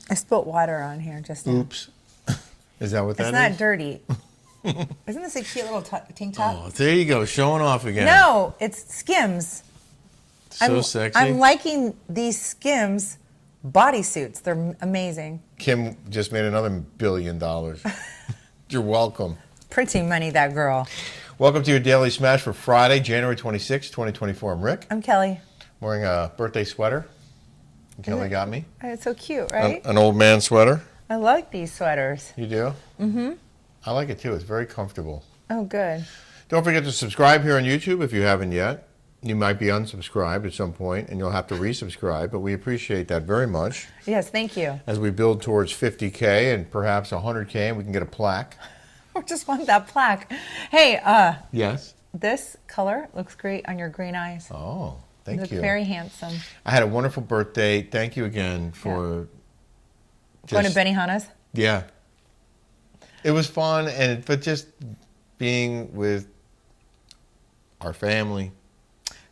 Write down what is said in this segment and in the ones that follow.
I spilt water on here just now. Oops. Is that what that is? It's not dirty. Isn't this a cute little tank top? Oh, there you go, showing off again. No, it's Skims. So sexy. I'm liking these Skims bodysuits. They're amazing. Kim just made another $1 billion. You're welcome. Printing money, that girl. Welcome to your Daily Smash for Friday, January 26, 2024. I'm Rick. I'm Kelly. I'm wearing a birthday sweater. Kelly got me. Oh, it's so cute, right? An old man sweater. I like these sweaters. You do? Mm-hmm. I like it too. It's very comfortable. Oh, good. Don't forget to subscribe here on YouTube if you haven't yet. You might be unsubscribed at some point, and you'll have to resubscribe, but we appreciate that very much. Yes, thank you. As we build towards 50K and perhaps 100K, and we can get a plaque. I just want that plaque. Hey, Yes? this color looks great on your green eyes. Oh, thank you. Look very handsome. I had a wonderful birthday. Thank you again for... Going to Benihana's? Yeah. It was fun, but just being with our family.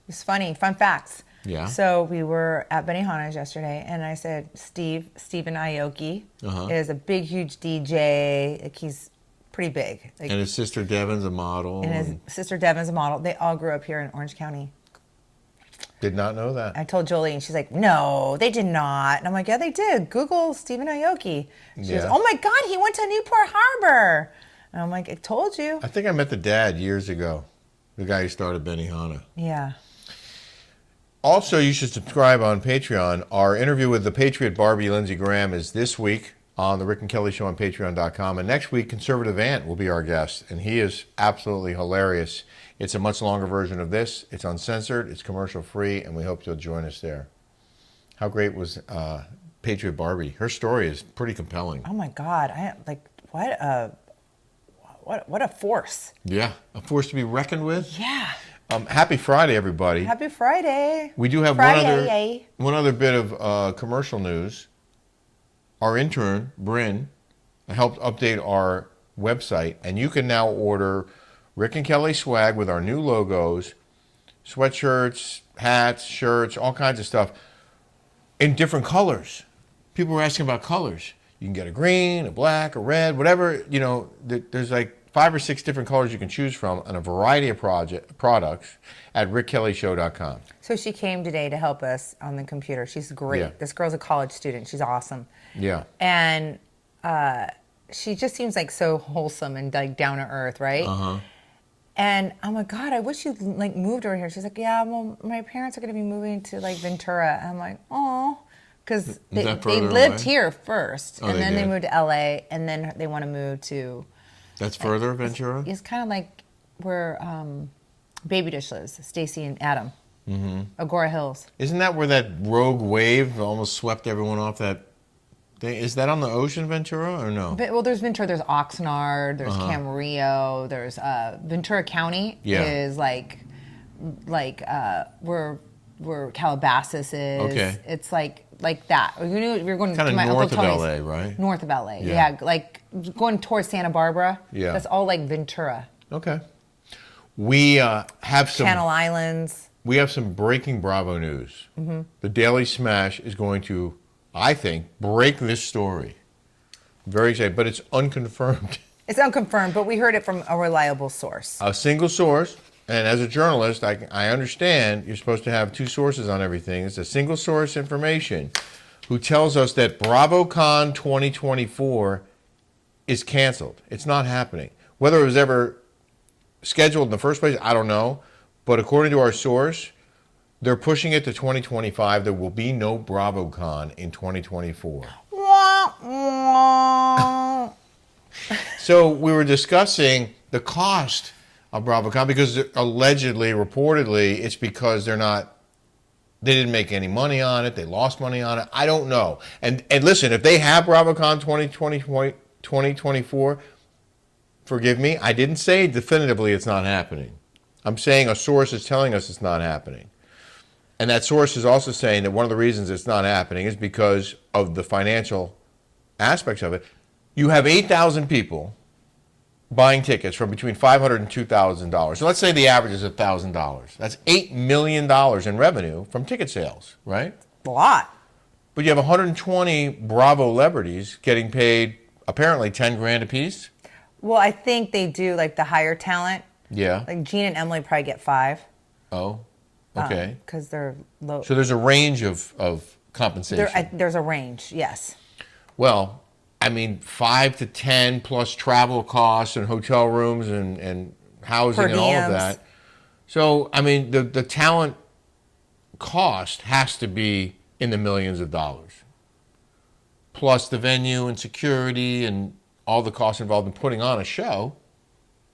It's funny. Fun facts. Yeah. So we were at Benihana's yesterday, and I said, Stephen Aoki is a big, huge DJ. Like, he's pretty big. Like, And his sister Devin's a model. and his sister Devin's a model. They all grew up here in Orange County. Did not know that. I told Jolie, and she's like, no, they did not. And I'm like, yeah, they did. Google Stephen Aoki. She goes, oh, my God, he went to Newport Harbor. And I'm like, I told you. I think I met the dad years ago, the guy who started Benihana. Yeah. Also, you should subscribe on Patreon. Our interview with the Patriot Barbie Lindsey Graham is this week on the Rick and Kelly Show on Patreon.com. And next week, Conservative Ant will be our guest. And he is absolutely hilarious. It's a much longer version of this. It's uncensored. It's commercial free. And we hope you'll join us there. How great was Patriot Barbie? Her story is pretty compelling. Oh, my God. What a force. Yeah. A force to be reckoned with. Yeah. Happy Friday, everybody. Happy Friday. We do have one other bit of commercial news. Our intern, Bryn, helped update our website, and you can now order Rick and Kelly swag with our new logos, sweatshirts, hats, shirts, all kinds of stuff in different colors. People were asking about colors. You can get a green, a black, a red, whatever. You know, there's like 5 or 6 different colors you can choose from on a variety of products at rickkellyshow.com. So she came today to help us on the computer. She's great. Yeah. This girl's a college student. She's awesome. Yeah. And she just seems like so wholesome and like down to earth, right? Uh-huh. And I'm like, God, I wish you like moved over here. She's like, yeah, well, my parents are going to be moving to like Ventura. And I'm like, oh, because they lived here first, and then they moved to LA, and then they want to move to. That's further, Ventura? It's kind of like where Baby Dish lives, Stacy and Adam. Mm-hmm. Agora Hills. Isn't that where that rogue wave almost swept everyone off that thing? Is that on the ocean, Ventura, or no? Well, there's Ventura, there's Oxnard, there's Camarillo, there's Ventura County is like where Calabasas is. Okay. It's like that. You knew we were going kind to of my north Uncle of Tony's. LA, right? North of LA, yeah. Like going towards Santa Barbara. Yeah. That's all like Ventura. Okay. We have some Channel Islands. We have some breaking Bravo news. Mm-hmm. The Daily Smash is going to, I think, break this story. Very excited, but it's unconfirmed. It's unconfirmed, but we heard it from a reliable source. A single source, and as a journalist, I understand you're supposed to have 2 sources on everything. It's a single source information who tells us that BravoCon 2024 is canceled. It's not happening. Whether it was ever scheduled in the first place, I don't know. But according to our source, they're pushing it to 2025. There will be no BravoCon in 2024. So we were discussing the cost of BravoCon because allegedly, reportedly, it's because they didn't make any money on it. They lost money on it. I don't know. And listen, if they have BravoCon 2024, forgive me, I didn't say definitively it's not happening. I'm saying a source is telling us it's not happening. And that source is also saying that one of the reasons it's not happening is because of the financial aspects of it. You have 8,000 people buying tickets for between $500 and $2,000. So let's say the average is $1,000. That's $8 million in revenue from ticket sales, right? A lot. But you have 120 Bravo celebrities getting paid apparently 10 grand a piece. Well, I think they do like the higher talent. Yeah. Like Gene and Emily probably get 5. Oh, okay. Because they're low. So there's a range of compensation. There's a range, yes. Well, I mean, 5 to 10 plus travel costs and hotel rooms and housing and all of that. So, I mean, the talent cost has to be in the millions of dollars. Plus the venue and security and all the costs involved in putting on a show,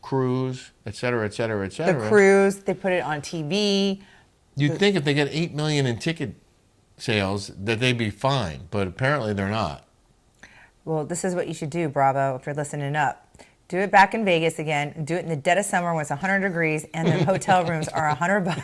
crews, et cetera, et cetera, et cetera. The crews, they put it on TV. You'd think if they get 8 million in ticket sales that they'd be fine, but apparently they're not. Well, this is what you should do, Bravo, if you're listening up. Do it back in Vegas again. Do it in the dead of summer when it's 100 degrees and the hotel rooms are $100.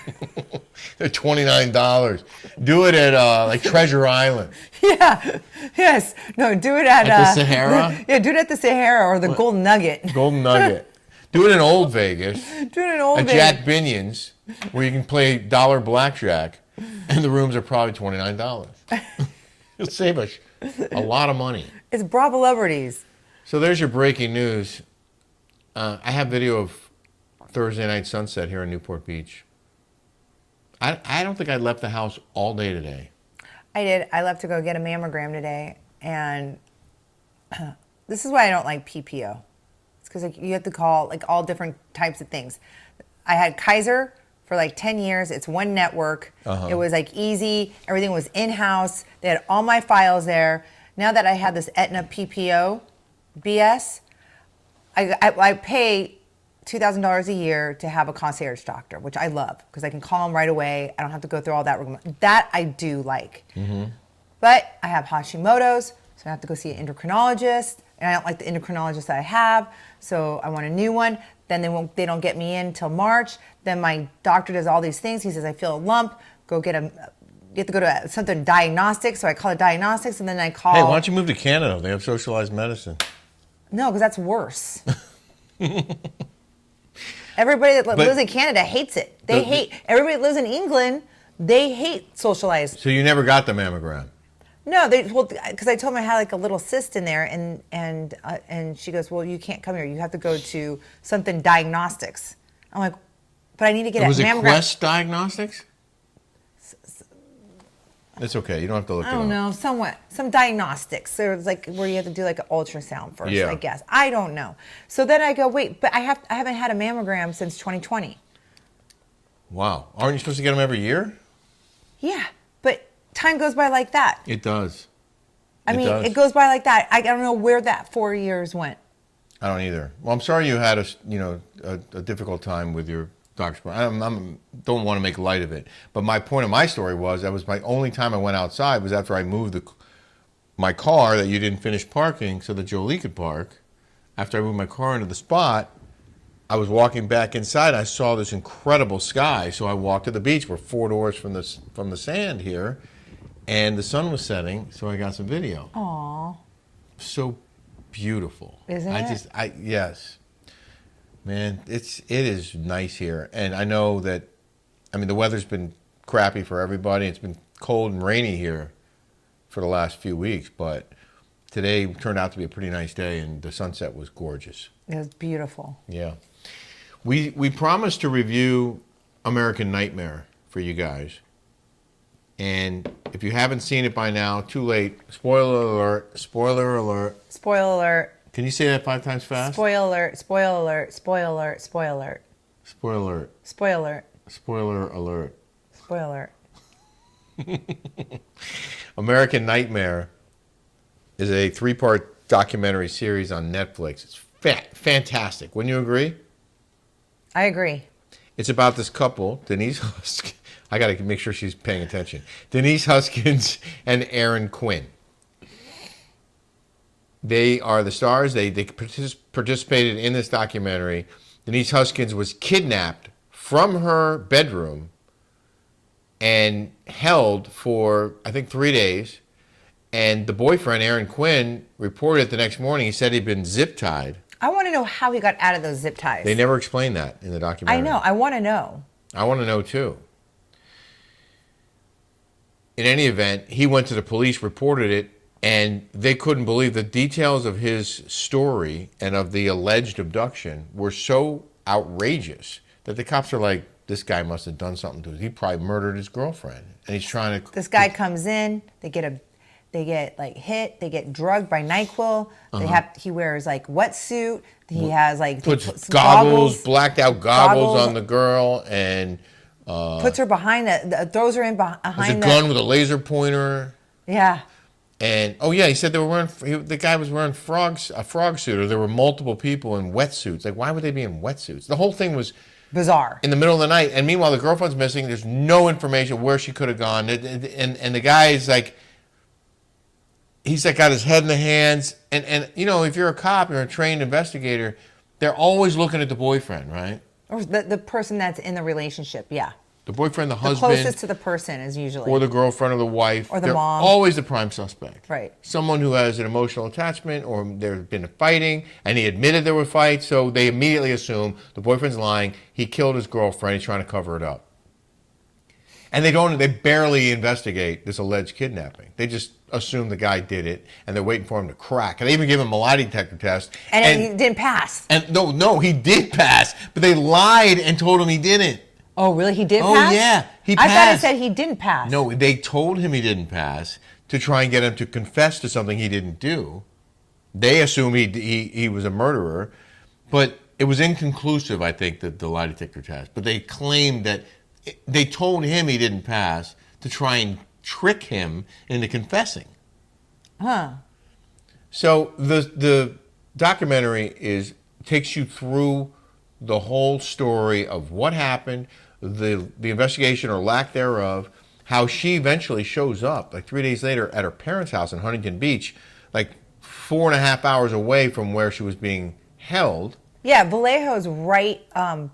They're $29. Do it at like Treasure Island. Yeah. Yes. No, do it at the Sahara? Yeah, do it at the Sahara or the Golden Nugget. Golden Nugget. Do it in Old Vegas. Do it in Old Vegas. At Jack Binion's, where you can play dollar blackjack, and the rooms are probably $29. You'll save us a lot of money. It's Bravo celebrities. So there's your breaking news. I have video of Thursday night sunset here in Newport Beach. I don't think I left the house all day today. I did. I left to go get a mammogram today, and this is why I don't like PPO. It's because like, you have to call like all different types of things. I had Kaiser for like 10 years. It's one network. It was like easy. Everything was in-house. They had all my files there. Now that I have this Aetna PPO BS, I pay $2,000 a year to have a concierge doctor, which I love because I can call them right away. I don't have to go through all that. That I do like. But I have Hashimoto's, so I have to go see an endocrinologist, and I don't like the endocrinologist that I have, so I want a new one. Then they don't get me in till March. Then my doctor does all these things. He says, I feel a lump. Go get you have to go to something diagnostics. So I call it diagnostics, and then I call. Hey, why don't you move to Canada? They have socialized medicine. No, because that's worse. Everybody that lives in Canada hates it. Everybody that lives in England, they hate socialized. So you never got the mammogram? No, because I told them I had like a little cyst in there, and she goes, well, you can't come here. You have to go to something diagnostics. I'm like, but I need to get a mammogram. Was it Quest Diagnostics? It's okay. You don't have to look it up. I don't know. Some diagnostics. So it's like where you have to do like an ultrasound first, I guess. I don't know. So then I go, wait, but I haven't had a mammogram since 2020. Wow. Aren't you supposed to get them every year? Yeah, but time goes by like that. It does. It goes by like that. I don't know where that 4 years went. I don't either. Well, I'm sorry you had a difficult time with your doctor. I don't want to make light of it, but my point of my story was that was my only time I went outside was after I moved my car that you didn't finish parking so that Jolie could park. After I moved my car into the spot, I was walking back inside. I saw this incredible sky, so I walked to the beach. We're 4 doors from the sand here, and the sun was setting, so I got some video. Aww. So beautiful. Isn't it? Yes. Man, it is nice here, and I know that. I mean, the weather's been crappy for everybody. It's been cold and rainy here for the last few weeks, but today turned out to be a pretty nice day, and the sunset was gorgeous. It was beautiful. Yeah, we promised to review American Nightmare for you guys, and if you haven't seen it by now, too late. Spoiler alert! Spoiler alert! Spoiler alert! Can you say that 5 times fast? Spoiler alert, spoiler alert, spoiler alert, spoiler alert. Spoiler alert. Spoiler alert. Spoiler alert. Spoiler alert. American Nightmare is a 3-part documentary series on Netflix. It's fantastic. Wouldn't you agree? I agree. It's about this couple, Denise Huskins. I got to make sure she's paying attention. Denise Huskins and Aaron Quinn. They are the stars. They participated in this documentary. Denise Huskins was kidnapped from her bedroom and held for, I think, 3 days. And the boyfriend, Aaron Quinn, reported the next morning. He said he'd been zip-tied. I want to know how he got out of those zip ties. They never explained that in the documentary. I know. I want to know. I want to know, too. in any event, he went to the police, reported it, and they couldn't believe the details of his story and of the alleged abduction were so outrageous that the cops are like, this guy must have done something to us. He probably murdered his girlfriend, and he's trying to. This guy comes in. They get like hit. They get drugged by NyQuil. He wears like wetsuit. He has like puts goggles, blacked out goggles on the girl, and puts her behind throws her in behind the gun with a laser pointer. Yeah. And he said they were wearing. The guy was wearing a frog suit, or there were multiple people in wetsuits. Like, why would they be in wetsuits? The whole thing was bizarre. In the middle of the night, and meanwhile the girlfriend's missing. There's no information where she could have gone, and the guy is like, he's like got his head in the hands, and if you're a cop, you're a trained investigator, they're always looking at the boyfriend, right? Or the person that's in the relationship, yeah. The boyfriend, the husband. The closest to the person is usually. Or the girlfriend or the wife. Or the mom. They're always the prime suspect. Right. Someone who has an emotional attachment, or there's been a fighting, and he admitted there were fights, so they immediately assume the boyfriend's lying, he killed his girlfriend, he's trying to cover it up. And they barely investigate this alleged kidnapping. They just assume the guy did it, and they're waiting for him to crack. And they even give him a lie detector test. And he didn't pass. And no, he did pass, but they lied and told him he didn't. Oh, really? He did pass? Oh, yeah. He passed. I thought it said he didn't pass. No, they told him he didn't pass to try and get him to confess to something he didn't do. They assume he was a murderer, but it was inconclusive, I think, the lie detector test. But they claimed that they told him he didn't pass to try and trick him into confessing. Huh. So the documentary takes you through the whole story of what happened, the investigation or lack thereof, how she eventually shows up like 3 days later at her parents' house in Huntington Beach, like 4.5 hours away from where she was being held. Yeah, Vallejo is right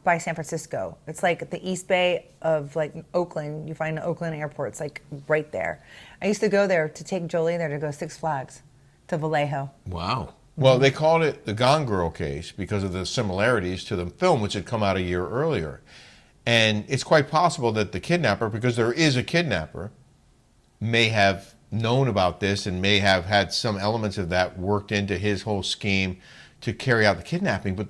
by San Francisco. It's like the East Bay of like Oakland. You find the Oakland airport. It's like right there. I used to go there to take Jolie there to go Six Flags to Vallejo. Wow. Well, they called it the Gone Girl case because of the similarities to the film, which had come out a year earlier. And it's quite possible that the kidnapper, because there is a kidnapper, may have known about this and may have had some elements of that worked into his whole scheme to carry out the kidnapping. But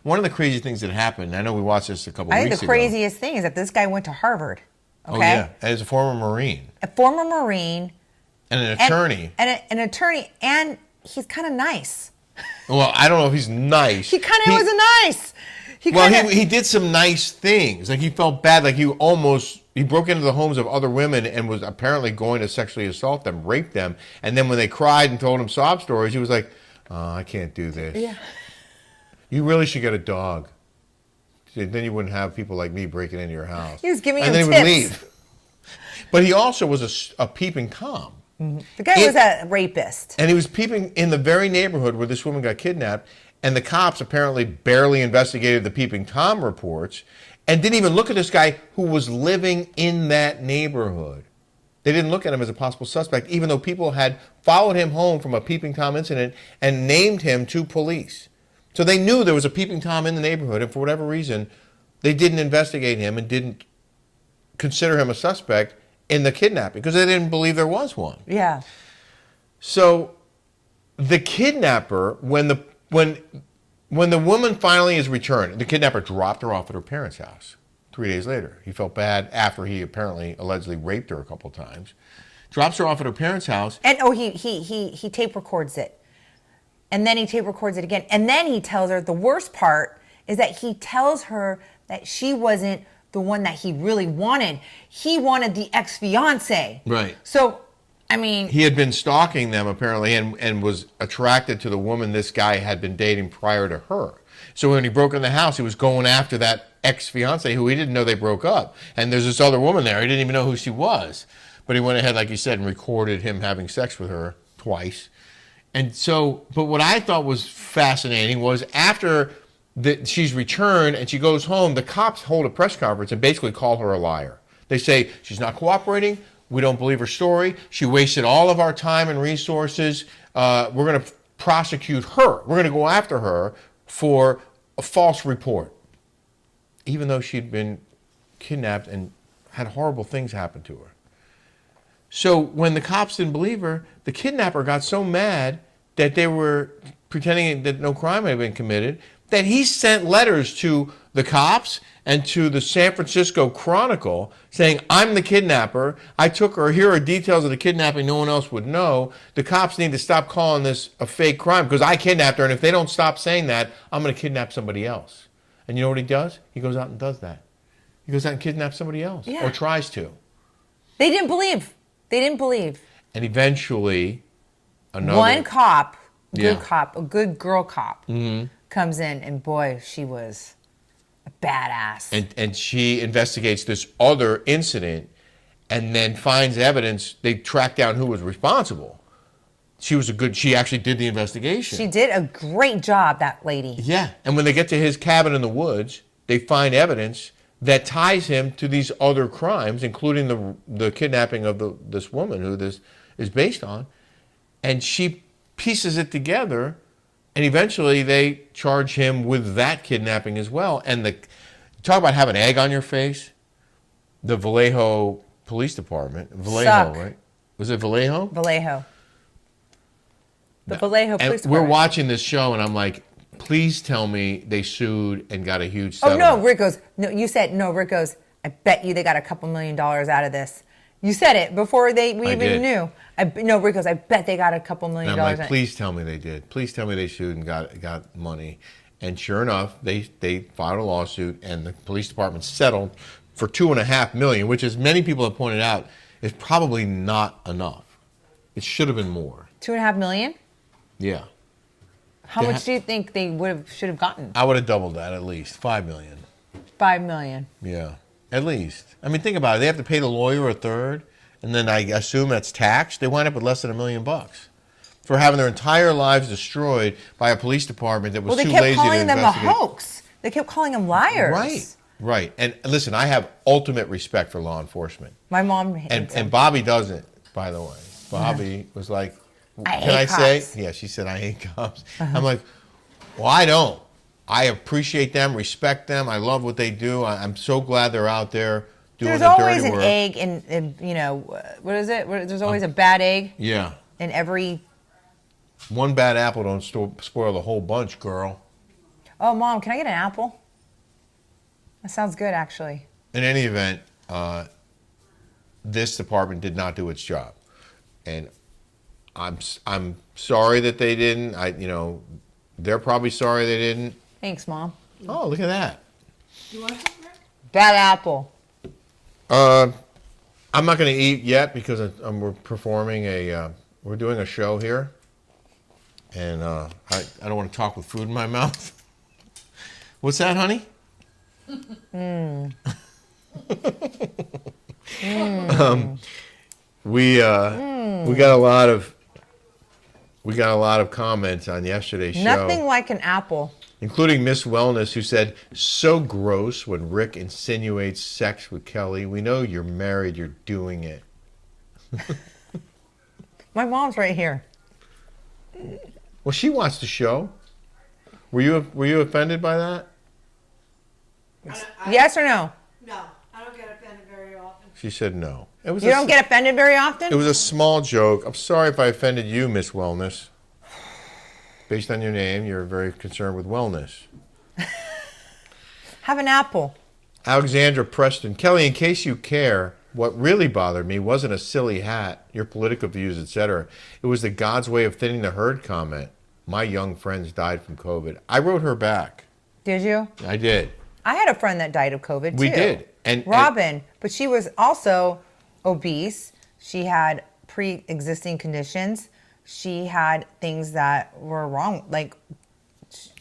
one of the crazy things that happened, I know we watched this a couple weeks ago. I think the craziest thing is that this guy went to Harvard. Okay? Oh, yeah. As a former Marine. A former Marine. And an attorney. And an attorney. And he's kind of nice. Well, I don't know if he's nice. He kind of was nice. He did some nice things. Like, he felt bad. Like, he broke into the homes of other women and was apparently going to sexually assault them, rape them. And then when they cried and told him sob stories, he was like, oh, I can't do this. Yeah. You really should get a dog. Then you wouldn't have people like me breaking into your house. He was giving him tips. And then he would leave. But he also was a peeping Tom. Mm-hmm. The guy was a rapist. And he was peeping in the very neighborhood where this woman got kidnapped. And the cops apparently barely investigated the peeping Tom reports and didn't even look at this guy who was living in that neighborhood. They didn't look at him as a possible suspect, even though people had followed him home from a peeping Tom incident and named him to police. So they knew there was a peeping Tom in the neighborhood, and for whatever reason, they didn't investigate him and didn't consider him a suspect in the kidnapping because they didn't believe there was one. Yeah. So the kidnapper, when the woman finally is returned, the kidnapper dropped her off at her parents' house 3 days later. He felt bad after he allegedly raped her a couple times. Drops her off at her parents' house. And he tape records it. And then he tape records it again. And then he tells her, the worst part is that he tells her that she wasn't the one that he really wanted. He wanted the ex-fiance. Right. So, I mean, he had been stalking them apparently and was attracted to the woman this guy had been dating prior to her. So when he broke in the house, he was going after that ex-fiance who he didn't know they broke up. And there's this other woman there. He didn't even know who she was. But he went ahead, like you said, and recorded him having sex with her twice. And so, but what I thought was fascinating was after she's returned and she goes home, the cops hold a press conference and basically call her a liar. They say, she's not cooperating. We don't believe her story. She wasted all of our time and resources. We're going to prosecute her. We're going to go after her for a false report, even though she'd been kidnapped and had horrible things happen to her. So when the cops didn't believe her, the kidnapper got so mad that they were pretending that no crime had been committed, that he sent letters to the cops and to the San Francisco Chronicle saying, I'm the kidnapper. I took her. Here are details of the kidnapping no one else would know. The cops need to stop calling this a fake crime because I kidnapped her. And if they don't stop saying that, I'm going to kidnap somebody else. And you know what he does? He goes out and does that. He goes out and kidnaps somebody else or tries to. They didn't believe. They didn't believe. And eventually, one cop, cop, a good girl cop, comes in, and boy, she was a badass. And she investigates this other incident and then finds evidence. They track down who was responsible. She actually did the investigation. She did a great job, that lady. Yeah. And when they get to his cabin in the woods, they find evidence that ties him to these other crimes, including the kidnapping of this woman who this is based on. And she pieces it together, and eventually they charge him with that kidnapping as well. And talk about having egg on your face. The Vallejo Police Department. Vallejo, right? Was it Vallejo? Vallejo. The Vallejo Police Department. We're watching this show, and I'm like, please tell me they sued and got a huge settlement. Oh, no, Rick goes, no, you said, no, Rick goes, I bet you they got a couple $1 million out of this. You said it before we even knew. No, Rick goes, I bet they got a couple $1 million. And I'm like, please tell me they did. Please tell me they sued and got money. And sure enough, they filed a lawsuit, and the police department settled for $2.5 million, which, as many people have pointed out, is probably not enough. It should have been more. $2.5 million? Yeah. How much do you think they should have gotten? I would have doubled that at least. $5 million. $5 million. Yeah, at least. I mean, think about it. They have to pay the lawyer a third, and then I assume that's taxed. They wind up with less than $1 million for having their entire lives destroyed by a police department that was too lazy to investigate. Well, they kept calling them a hoax. They kept calling them liars. Right. And listen, I have ultimate respect for law enforcement. My mom hates and Bobby doesn't, by the way. Bobby was like, can I say? Yeah, she said, I hate cops. I'm like, well, I don't. I appreciate them, respect them. I love what they do. I'm so glad they're out there doing the dirty work. There's always an egg in, you know, what is it? There's always a bad egg. Yeah. In every... One bad apple don't spoil the whole bunch, girl. Oh, Mom, can I get an apple? That sounds good, actually. In any event, this department did not do its job. And I'm sorry that they didn't. They're probably sorry they didn't. Thanks, Mom. Oh, look at that. You want something, Rick? Bad apple. I'm not going to eat yet because we're performing we're doing a show here. And I don't want to talk with food in my mouth. What's that, honey? We got a lot of comments on yesterday's show. Nothing like an apple. Including Miss Wellness, who said, so gross when Rick insinuates sex with Kelly. We know you're married, you're doing it. My mom's right here. Well, she watched the show. Were you offended by that? Yes or no? No, I don't get offended very often. She said no. You don't get offended very often? It was a small joke. I'm sorry if I offended you, Miss Wellness. Based on your name, you're very concerned with wellness. Have an apple. Alexandra Preston. Kelly, in case you care, what really bothered me wasn't a silly hat, your political views, etc. It was the God's way of thinning the herd comment. My young friends died from COVID. I wrote her back. Did you? I did. I had a friend that died of COVID, too. We did. Robin. But she was also obese. She had pre-existing conditions. She had things that were wrong, and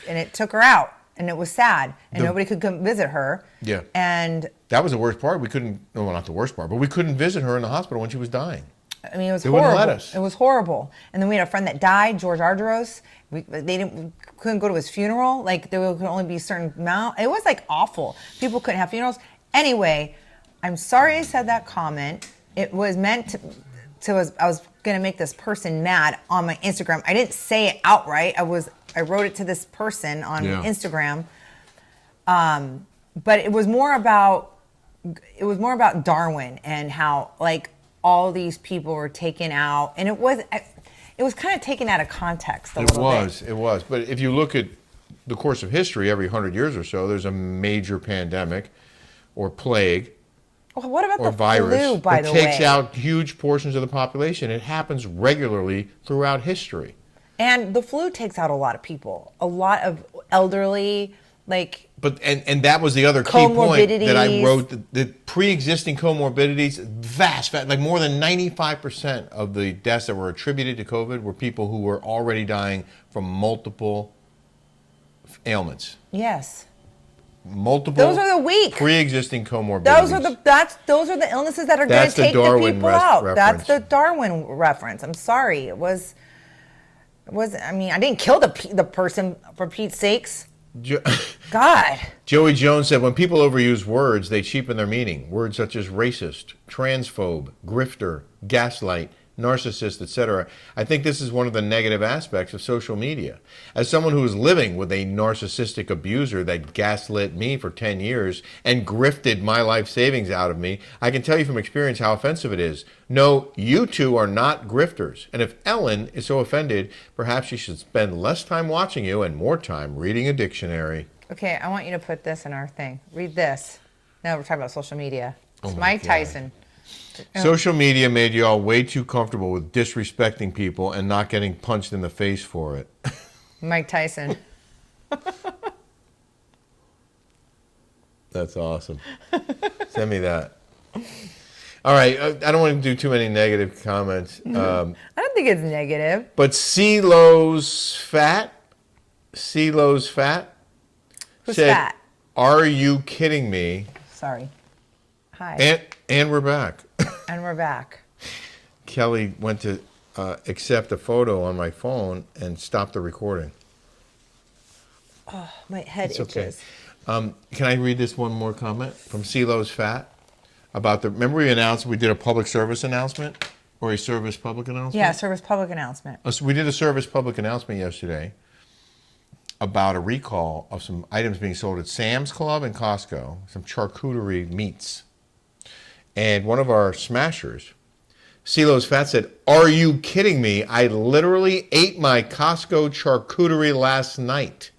it took her out. And it was sad, and nobody could come visit her. Yeah. And that was the worst part. We couldn't, well, not the worst part, but we couldn't visit her in the hospital when she was dying. I mean, it was horrible. They wouldn't let us. It was horrible. And then we had a friend that died, George Ardros. Couldn't go to his funeral. Like, there could only be a certain amount. It was awful. People couldn't have funerals. Anyway, I'm sorry I said that comment. It was meant to I was going to make this person mad on my Instagram. I didn't say it outright. I wrote it to this person on Instagram. But it was more about Darwin and how all these people were taken out, and it was kind of taken out of context a little bit. It was. But if you look at the course of history, every 100 years or so, there's a major pandemic or plague. Well, what about or the virus flu, by the way? It takes out huge portions of the population. It happens regularly throughout history. And the flu takes out a lot of people, a lot of elderly, like. But and that was the other key point that I wrote. The pre-existing comorbidities, vast, like more than 95% of the deaths that were attributed to COVID were people who were already dying from multiple ailments. Yes. Multiple. Those are the weak pre-existing comorbidities. Those are the illnesses that are going to take the people out. That's the Darwin reference. I'm sorry. It was. I mean, I didn't kill the person, for Pete's sakes. God. Joey Jones said, when people overuse words, they cheapen their meaning. Words such as racist, transphobe, grifter, gaslight, narcissist, etc. I think this is one of the negative aspects of social media. As someone who is living with a narcissistic abuser that gaslit me for 10 years and grifted my life savings out of me, I can tell you from experience how offensive it is. No, you two are not grifters. And if Ellen is so offended, perhaps she should spend less time watching you and more time reading a dictionary. Okay, I want you to put this in our thing. Read this. Now we're talking about social media. It's Oh Mike Tyson. Social media made you all way too comfortable with disrespecting people and not getting punched in the face for it. Mike Tyson. That's awesome. Send me that. All right, I don't want to do too many negative comments. I don't think it's negative. But CeeLo's fat Who's said, fat? "Are you kidding me?" Sorry. Hi. And we're back. And we're back. Kelly went to accept a photo on my phone and stopped the recording. Oh, my head itches. Okay. Can I read this one more comment from CeeLo's Fat? About remember we announced we did a public service announcement? Or a service public announcement? Yeah, service public announcement. So we did a service public announcement yesterday about a recall of some items being sold at Sam's Club and Costco, some charcuterie meats. And one of our smashers, CeeLo's Fat, said, "Are you kidding me? I literally ate my Costco charcuterie last night.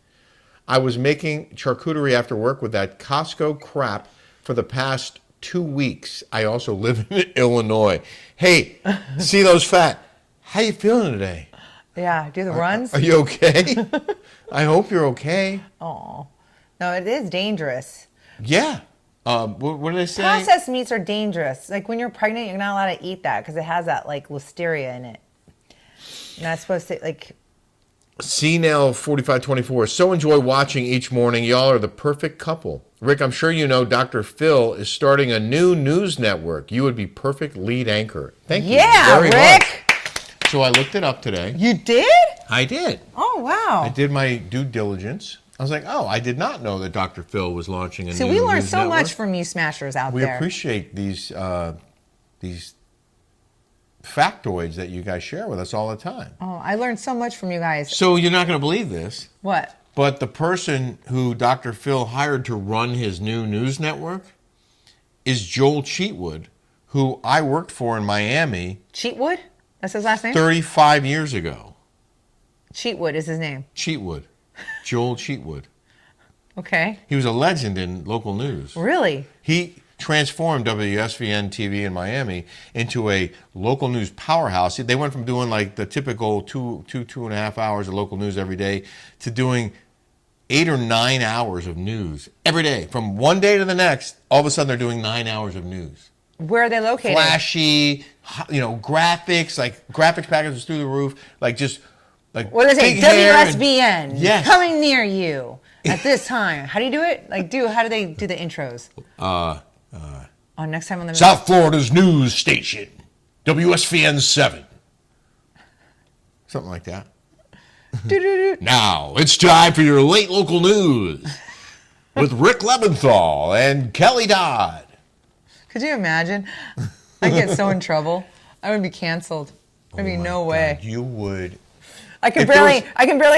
I was making charcuterie after work with that Costco crap for the past 2 weeks. I also live in Illinois." Hey, CeeLo's Fat, how you feeling today? Yeah, do the runs. Are you okay? I hope you're okay. Oh, no, it is dangerous. Yeah. What did I say? Processed meats are dangerous. Like when you're pregnant, you're not allowed to eat that because it has that like listeria in it. You're not supposed to like. CNL4524. So enjoy watching each morning. Y'all are the perfect couple. Rick, I'm sure you know Dr. Phil is starting a new news network. You would be perfect lead anchor. Thank you very Rick. much. So I looked it up today. You did? I did. Oh, wow. I did my due diligence. I was like, oh, I did not know that Dr. Phil was launching a new we learned news so network. much from you smashers out We there. appreciate these factoids that you guys share with us all the time. Oh, I learned so much from you guys. So you're not going to believe this. What? But the person who Dr. Phil hired to run his new news network is Joel Cheatwood, who I worked for in Miami. Cheatwood? That's his last name? 35 years ago. Cheatwood is his name. Cheatwood. Joel Cheatwood. Okay. He was a legend in local news. Really? He transformed WSVN TV in Miami into a local news powerhouse. They went from doing like the typical two and a half hours of local news every day to doing 8 or 9 hours of news every day. From one day to the next, all of a sudden they're doing 9 hours of news. Where are they located? Flashy, graphics, like graphics packages through the roof, like just like what is it? WSBN. Yes. Coming near you at this time. How do you do it? How do they do the intros? Next time on the South Florida's news station, WSVN 7. Something like that. Now, it's time for your late local news with Rick Leventhal and Kelly Dodd. Could you imagine? I'd get so in trouble. I would be canceled. There'd be no way. You would. I can barely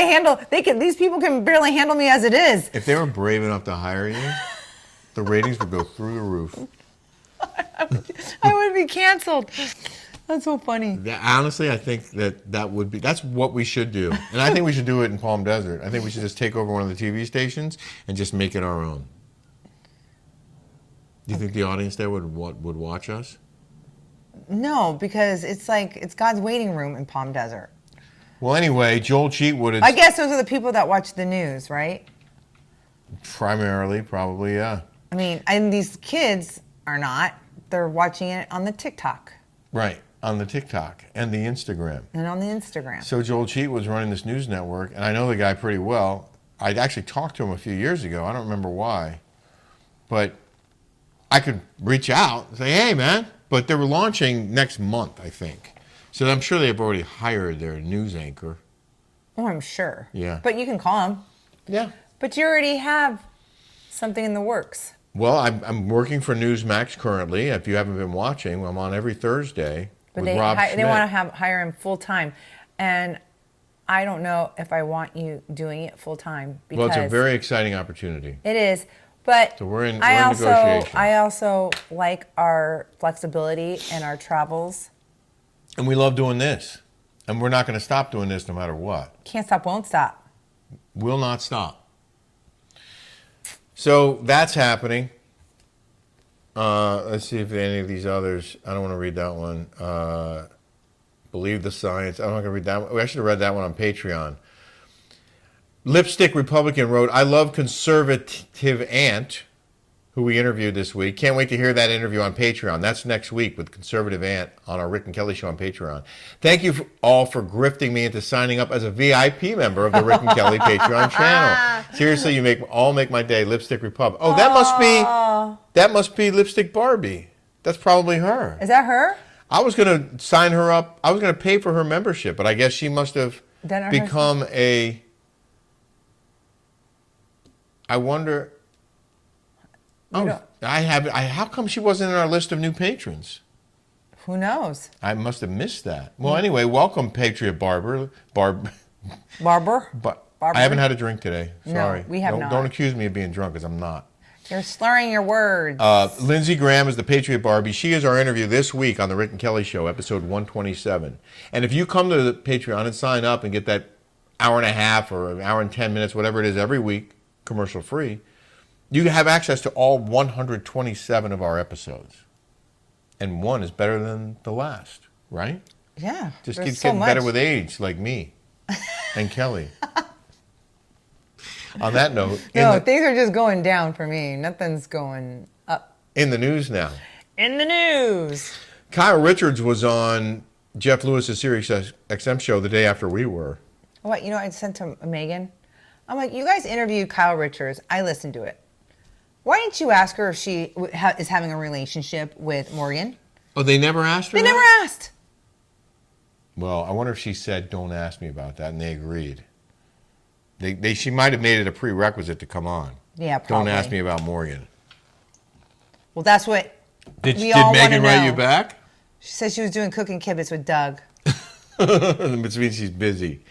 handle. These people can barely handle me as it is. If they were brave enough to hire you, the ratings would go through the roof. I would be canceled. That's so funny. Honestly, I think that's what we should do. And I think we should do it in Palm Desert. I think we should just take over one of the TV stations and just make it our own. Do you think the audience there would watch us? No, because it's God's waiting room in Palm Desert. Well, anyway, Joel Cheatwood is... I guess those are the people that watch the news, right? Primarily, probably, yeah. I mean, and these kids are not. They're watching it on the TikTok. Right, on the TikTok and the Instagram. And on the Instagram. So Joel Cheatwood's running this news network, and I know the guy pretty well. I'd actually talked to him a few years ago. I don't remember why. But I could reach out and say, hey, man. But they were launching next month, I think. So I'm sure they've already hired their news anchor. Oh, I'm sure. Yeah. But you can call them. Yeah. But you already have something in the works. Well, I'm working for Newsmax currently. If you haven't been watching, I'm on every Thursday with Rob Schmidt. They want to hire him full time. And I don't know if I want you doing it full time. Well, it's a very exciting opportunity. It is. But so we're in negotiation. I also like our flexibility and our travels. And we love doing this. And we're not going to stop doing this no matter what. Can't stop, won't stop. Will not stop. So that's happening. Let's see if any of these others, I don't want to read that one. Believe the Science. I'm not going to read that one. I should have read that one on Patreon. Lipstick Republican wrote, I love conservative aunt, who we interviewed this week. Can't wait to hear that interview on Patreon. That's next week with conservative aunt on our Rick and Kelly show on Patreon. Thank you all for grifting me into signing up as a VIP member of the Rick and Kelly Patreon channel. Seriously, you make my day. Lipstick Republic. Oh, that must be Lipstick Barbie. That's probably her. Is that her? I was going to sign her up. I was going to pay for her membership, but I guess she must have become a... I wonder... Oh, how come she wasn't in our list of new patrons? Who knows? I must have missed that. Well, anyway, welcome, Patriot Barber. Barber? I haven't had a drink today. Sorry. No, we have not. Don't accuse me of being drunk, because I'm not. You're slurring your words. Lindsey Graham is the Patriot Barbie. She is our interview this week on the Rick and Kelly Show, episode 127. And if you come to the Patreon and sign up and get that hour and a half or an hour and 10 minutes, whatever it is, every week, commercial free, you have access to all 127 of our episodes. And one is better than the last, right? Yeah. Just keeps getting better with age, like me and Kelly. On that note... things are just going down for me. Nothing's going up. In the news now. In the news. Kyle Richards was on Jeff Lewis's Sirius XM show the day after we were. What, I sent to Megan? I'm like, you guys interviewed Kyle Richards. I listened to it. Why didn't you ask her if she is having a relationship with Morgan? Oh, they never asked her? They never asked. Well, I wonder if she said, don't ask me about that, and they agreed. She might have made it a prerequisite to come on. Yeah, probably. Don't ask me about Morgan. Well, that's what Did Megan write you back? She said she was doing cooking kibbutz with Doug. Which means she's busy.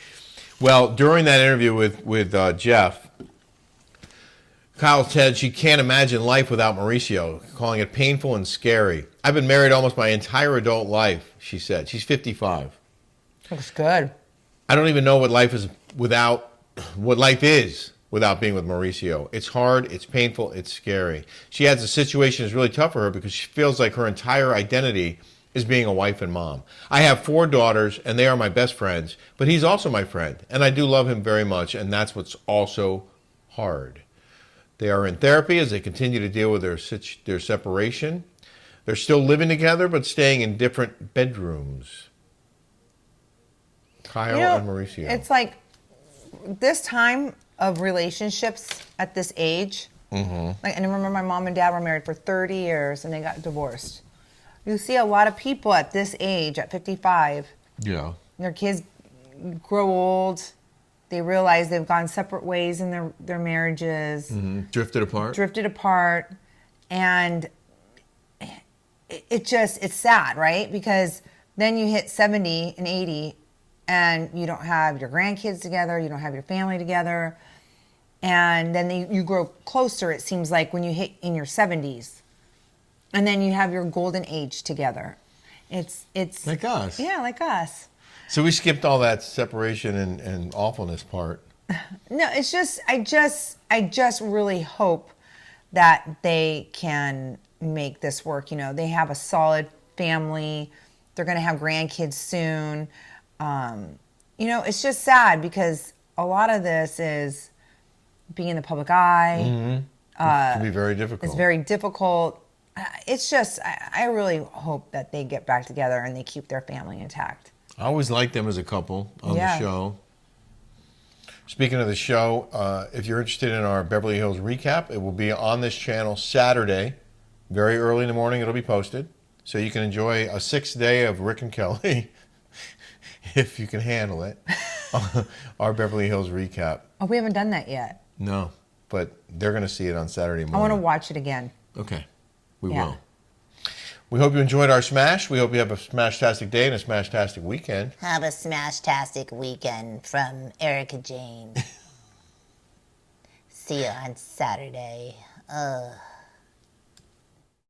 Well, during that interview with Jeff, Kyle said she can't imagine life without Mauricio, calling it painful and scary. I've been married almost my entire adult life, she said. She's 55. Looks good. I don't even know what life is without being with Mauricio. It's hard, it's painful, it's scary. She adds the situation is really tough for her because she feels like her entire identity is being a wife and mom. I have 4 daughters, and they are my best friends, but he's also my friend, and I do love him very much, and that's what's also hard. They are in therapy as they continue to deal with their separation. They're still living together, but staying in different bedrooms. Kyle and Mauricio. It's like this time of relationships at this age. Mm-hmm. Like, and I remember my mom and dad were married for 30 years, and they got divorced. You see a lot of people at this age, at 55. Yeah. Their kids grow old. They realize they've gone separate ways in their marriages. Mm-hmm. Drifted apart. And it's sad, right? Because then you hit 70 and 80 and you don't have your grandkids together. You don't have your family together. And then you grow closer, it seems like, when you hit in your 70s. And then you have your golden age together. It's like us. Yeah, like us. So we skipped all that separation and awfulness part. No, it's just I just really hope that they can make this work. You know, they have a solid family. They're going to have grandkids soon. You know, it's just sad because a lot of this is being in the public eye. Mm-hmm. It can be very difficult. It's very difficult. It's just, I really hope that they get back together and they keep their family intact. I always liked them as a couple on the show. Speaking of the show, if you're interested in our Beverly Hills recap, it will be on this channel Saturday, very early in the morning. It'll be posted. So you can enjoy a 6th day of Rick and Kelly, if you can handle it, our Beverly Hills recap. Oh, we haven't done that yet. No, but they're going to see it on Saturday morning. I want to watch it again. Okay, we will. We hope you enjoyed our Smash. We hope you have a Smash-tastic day and a Smash-tastic weekend. Have a Smash-tastic weekend from Erica Jane. See you on Saturday. Ugh.